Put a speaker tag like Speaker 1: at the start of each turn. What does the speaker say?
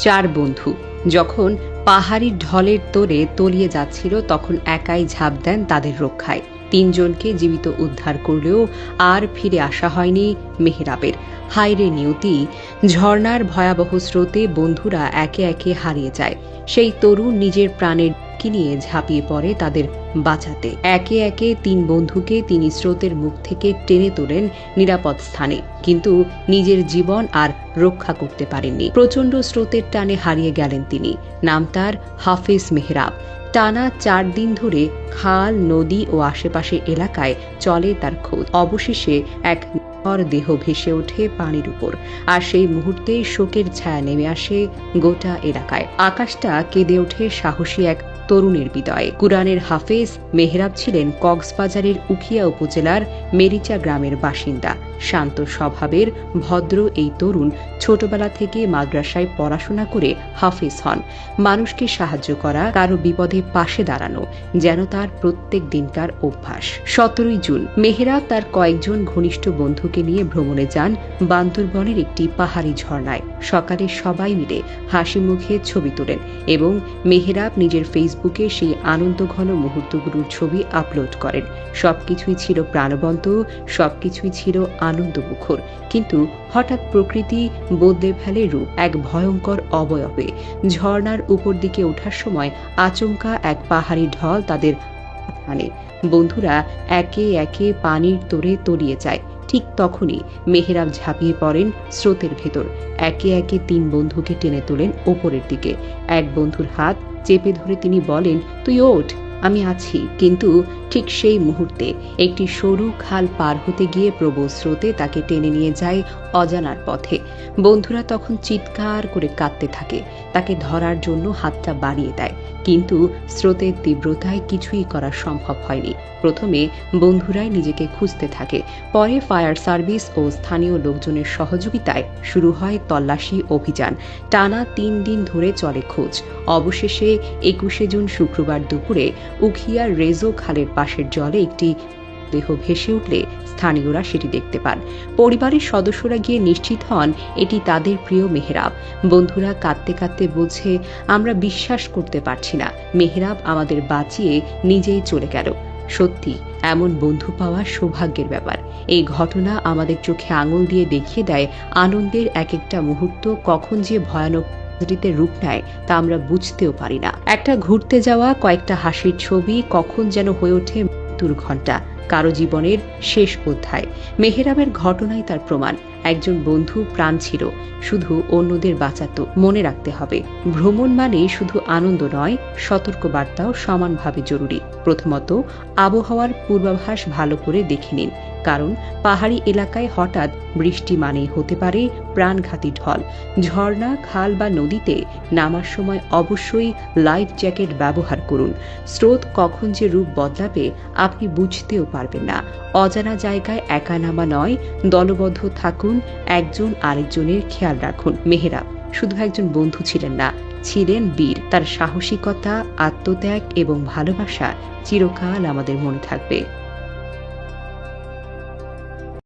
Speaker 1: চার বন্ধু যখন পাহাড়ি ঢলের তোরে তলিয়ে যাচ্ছিল তখন একাই ঝাঁপ দেন তাদের রক্ষায়। তিনজনকে জীবিত উদ্ধার করলেও আর ফিরে আসা হয়নি মেহরাবের। হায়রে নিয়তি, ঝর্ণার ভয়াবহ স্রোতে বন্ধুরা একে একে হারিয়ে যায়। সেই তরুণ নিজের প্রাণের নিয়ে ঝাঁপিয়ে পড়ে তাদের বাঁচাতে। একে একে তিন বন্ধুকে তিনি স্রোতের মুখ থেকে টেনে তোলেন নিরাপদ স্থানে, কিন্তু নিজের জীবন আর রক্ষা করতে পারেননি। প্রচণ্ড স্রোতের টানে হারিয়ে গেলেন তিনি। নাম তার হাফেজ মেহরাব। টানা 4 দিন ধরে খাল, নদী ও আশেপাশের এলাকায় চলে তার খোঁজ। অবশেষে এক দেহ ভেসে ওঠে পানির উপর, আর সেই মুহূর্তে শোকের ছায়া নেমে আসে গোটা এলাকায়। আকাশটা কেঁদে ওঠে সাহসী এক তরুণের বিদায়ে। কুরআনের হাফেজ মেহরাব ছিলেন কক্সবাজারের উখিয়া উপজেলার মেরিচা গ্রামের বাসিন্দা। শান্ত স্বভাবের ভদ্র এই তরুণ ছোটবেলা থেকে মাদ্রাসায় পড়াশোনা করে হাফেজ হন। মানুষকে সাহায্য করা, কারো বিপদে পাশে দাঁড়ানো যেন তার প্রত্যেক দিনকার অভ্যাস। 17 জুন মেহরাব তার কয়েকজন ঘনিষ্ঠ বন্ধুকে নিয়ে ভ্রমণে যান বান্দরবনের একটি পাহাড়ি ঝর্ণায়। সকালে সবাই মিলে হাসি মুখে ছবি তোলেন এবং মেহরাব নিজের ফেসবুকে সেই আনন্দঘন মুহূর্তগুলোর ছবি আপলোড করেন। সবকিছুই ছিল প্রাণবন্ত, সবকিছুই ছিল আনন্দমুখর। কিন্তু হঠাৎ প্রকৃতি বদলে ফেলে রূপ এক ভয়ঙ্কর অবয়বে। ঝর্ণার উপর দিকে ওঠার সময় আচমকা এক পাহাড়ি ঢল তাদের আনে। বন্ধুরা একে একে পানির তোরে তলিয়ে যায়। ঠিক তখনই মেহরাব ঝাঁপিয়ে পড়েন স্রোতের ভেতর। একে একে 3 বন্ধুকে টেনে তোলেন ওপরের দিকে। এক বন্ধুর হাত চেপে ধরে তিনি বলেন, তুই ওঠ, আমি আছি। কিন্তু ঠিক সেই মুহূর্তে একটি সরু খাল পার হতে গিয়ে প্রবল স্রোতে তাকে টেনে নিয়ে যায় অজানার পথে। বন্ধুরা তখন চিৎকার করে কাঁদতে থাকে, তাকে ধরার জন্য হাতটা বাড়িয়ে দেয়, কিন্তু স্রোতের তীব্রতায় কিছুই করা সম্ভব হয়নি। প্রথমে বন্ধুরাই নিজেকে খুঁজতে থাকে, পরে ফায়ার সার্ভিস ও স্থানীয় লোকজনের সহযোগিতায় শুরু হয় তল্লাশি অভিযান। টানা 3 দিন ধরে চলে খোঁজ। অবশেষে 21 জুন শুক্রবার দুপুরে উখিয়ার রেজো খালের পাশের জলে একটি দেহ ভেসে উঠলে স্থানীয়রা সেটি দেখতে পান। পরিবারের সদস্যরা গিয়ে নিশ্চিত হন এটি তাদের প্রিয় মেহরাব। বন্ধুরা কাঁদতে কাঁদতে বলছে, আমরা বিশ্বাস করতে পারছি না, মেহরাব আমাদের বাঁচিয়ে নিজেই চলে গেল। সত্যি এমন বন্ধু পাওয়া সৌভাগ্যের ব্যাপার। এই ঘটনা আমাদের চোখে আঙুল দিয়ে দেখিয়ে দেয় আনন্দের এক একটা মুহূর্ত কখন যে ভয়ানক রূপ নেয় তা আমরা বুঝতেও পারি না। একটা ঘুরতে যাওয়া, কয়েকটা হাসির ছবি কখন যেন হয়ে ওঠে মৃত্যুর ঘণ্টা, কারো জীবনের শেষ অধ্যায়। মেহরাবের ঘটনাই তার প্রমাণ। একজন বন্ধু প্রাণ ছিল, শুধু অন্যদের বাঁচাতো। মনে রাখতে হবে, ভ্রমণ মানে শুধু আনন্দ নয়, সতর্ক বার্তাও সমানভাবে জরুরি। প্রথমত, আবহাওয়ার পূর্বাভাস ভালো করে দেখে নিন, কারণ পাহাড়ি এলাকায় হঠাৎ বৃষ্টি মানেই হতে পারে প্রাণঘাতী ঢল। ঝর্ণা, খাল বা নদীতে নামার সময় অবশ্যই লাইফ জ্যাকেট ব্যবহার করুন। স্রোত কখন যে রূপ বদলাবে আপনি বুঝতেও পারবেন না। অজানা জায়গায় একা নামা নয়, দলবদ্ধ থাকুন, একজন আরেকজনের খেয়াল রাখুন। মেহরাব শুধু একজন বন্ধু ছিলেন না, ছিলেন বীর। তার সাহসিকতা, আত্মত্যাগ এবং ভালোবাসা চিরকাল আমাদের মনে থাকবে।